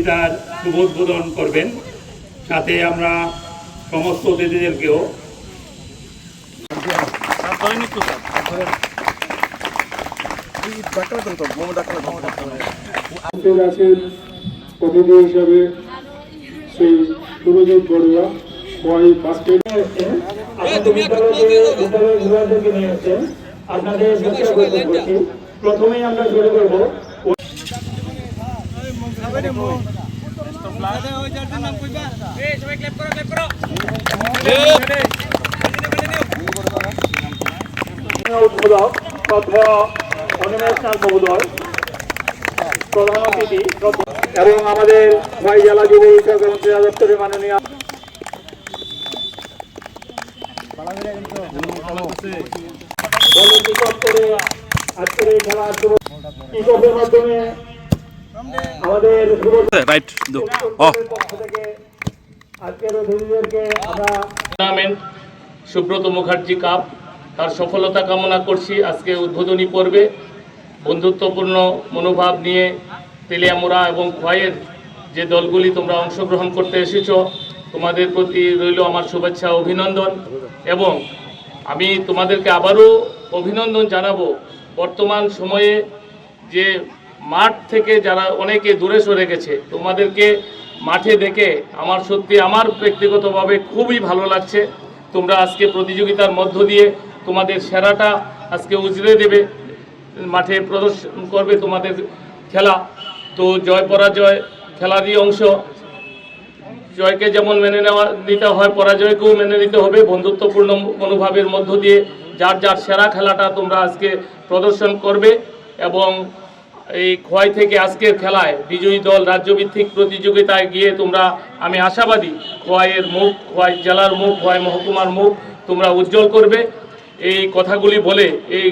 এটার শুভোদ্বোধন করবেন, সাথে আমরা সমস্ত অতিথিদেরকেও অতিথি হিসাবে শ্রী সুরজিৎ বড়ুয়া বাস্কেট আপনাদের প্রথমেই আমরা শুরু করবো। উদ্বোধক অনিমেষ নাথ মহোদয় প্রধান অতিথি এবং আমাদের খোয়াই জেলা যুব বিষয়ক এবং ক্রীড়া দপ্তরের মাননীয় আজকের এই খেলা কৃষকের মাধ্যমে আমাদের পক্ষ থেকে আজকের অতিথিদেরকে আমরা টুর্নামেন্ট সুব্রত মুখার্জি কাপ তার সফলতা কামনা করছি। আজকে উদ্বোধনী পর্বে বন্ধুত্বপূর্ণ মনোভাব নিয়ে তেলিয়ামুড়া এবং খোয়াইয়ের যে দলগুলি তোমরা অংশগ্রহণ করতে এসেছো, তোমাদের প্রতি রইল আমার শুভেচ্ছা অভিনন্দন। এবং আমি তোমাদেরকে আবারও অভিনন্দন জানাবো। বর্তমান সময়ে যে মাঠ থেকে যারা অনেকে দূরে সরে গেছে, তোমাদেরকে মাঠে দেখে আমার সত্যি আমার ব্যক্তিগতভাবে খুবই ভালো লাগছে। তোমরা আজকে প্রতিযোগিতার মধ্য দিয়ে তোমাদের সেরাটা আজকে উজড়ে দেবে, মাঠে প্রদর্শন করবে তোমাদের খেলা। তো জয় পরাজয় খেলারই অংশ, জয়কে যেমন মেনে নিতে হয় পরাজয়কেও মেনে নিতে হবে। বন্ধুত্বপূর্ণ মনোভাবের মধ্য দিয়ে যার যার সেরা খেলাটা তোমরা আজকে প্রদর্শন করবে। এবং এই খোয়াই থেকে আজকের খেলায় বিজয়ী দল রাজ্যভিত্তিক প্রতিযোগিতায় গিয়ে তোমরা, আমি আশাবাদী, খোয়াইয়ের মুখ, খোয়াই জেলার মুখ, খোয়াই মহকুমার মুখ তোমরা উজ্জ্বল করবে। এই কথাগুলি বলে এই